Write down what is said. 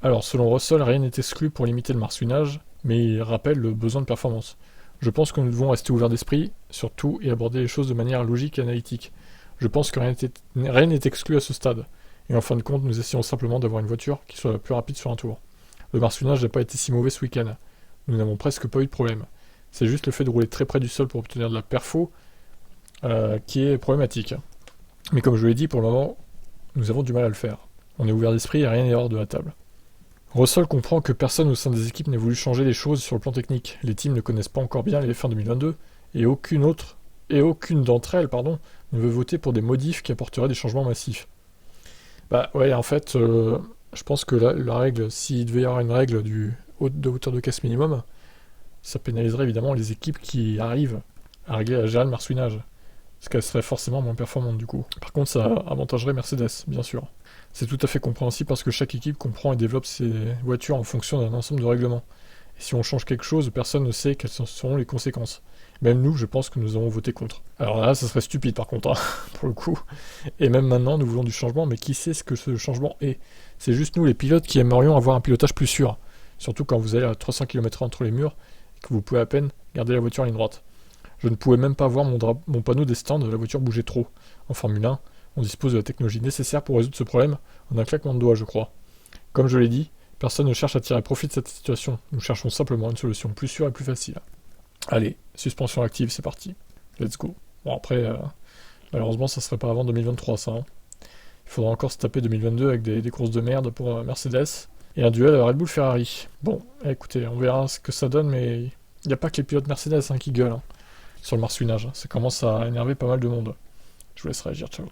Alors, selon Russell, rien n'est exclu pour limiter le marsouinage, mais il rappelle le besoin de performance. Je pense que nous devons rester ouverts d'esprit, surtout, et aborder les choses de manière logique et analytique. Je pense que rien n'est exclu à ce stade. Et en fin de compte, nous essayons simplement d'avoir une voiture qui soit la plus rapide sur un tour. Le marsouinage n'a pas été si mauvais ce week-end. Nous n'avons presque pas eu de problème. C'est juste le fait de rouler très près du sol pour obtenir de la perfo qui est problématique. Mais comme je l'ai dit, pour le moment, nous avons du mal à le faire. On est ouvert d'esprit et rien n'est hors de la table. Russell comprend que personne au sein des équipes n'ait voulu changer les choses sur le plan technique. Les teams ne connaissent pas encore bien les F1 2022 et aucune d'entre elles, ne veut voter pour des modifs qui apporteraient des changements massifs. Bah ouais, en fait, je pense que la règle, s'il devait y avoir une règle de hauteur de caisse minimum, ça pénaliserait évidemment les équipes qui arrivent à gérer le marsouinage. Parce qu'elles seraient forcément moins performantes du coup. Par contre, ça avantagerait Mercedes, bien sûr. C'est tout à fait compréhensible parce que chaque équipe comprend et développe ses voitures en fonction d'un ensemble de règlements. Et si on change quelque chose, personne ne sait quelles seront les conséquences. Même nous, je pense que nous avons voté contre. Alors là, ça serait stupide par contre, hein, pour le coup. Et même maintenant, nous voulons du changement, mais qui sait ce que ce changement est? C'est juste nous, les pilotes, qui aimerions avoir un pilotage plus sûr. Surtout quand vous allez à 300 km/h entre les murs, et que vous pouvez à peine garder la voiture en ligne droite. Je ne pouvais même pas voir mon panneau des stands, la voiture bougeait trop. En Formule 1, on dispose de la technologie nécessaire pour résoudre ce problème en un claquement de doigts, je crois. Comme je l'ai dit, personne ne cherche à tirer profit de cette situation. Nous cherchons simplement une solution plus sûre et plus facile. Allez, suspension active, c'est parti. Let's go. Bon après, malheureusement, ça serait pas avant 2023, ça. Hein. Il faudra encore se taper 2022 avec des courses de merde pour Mercedes et un duel Red Bull-Ferrari. Bon, écoutez, on verra ce que ça donne, mais il n'y a pas que les pilotes Mercedes qui gueulent. Sur le marsouinage. Ça commence à énerver pas mal de monde. Je vous laisse réagir, ciao.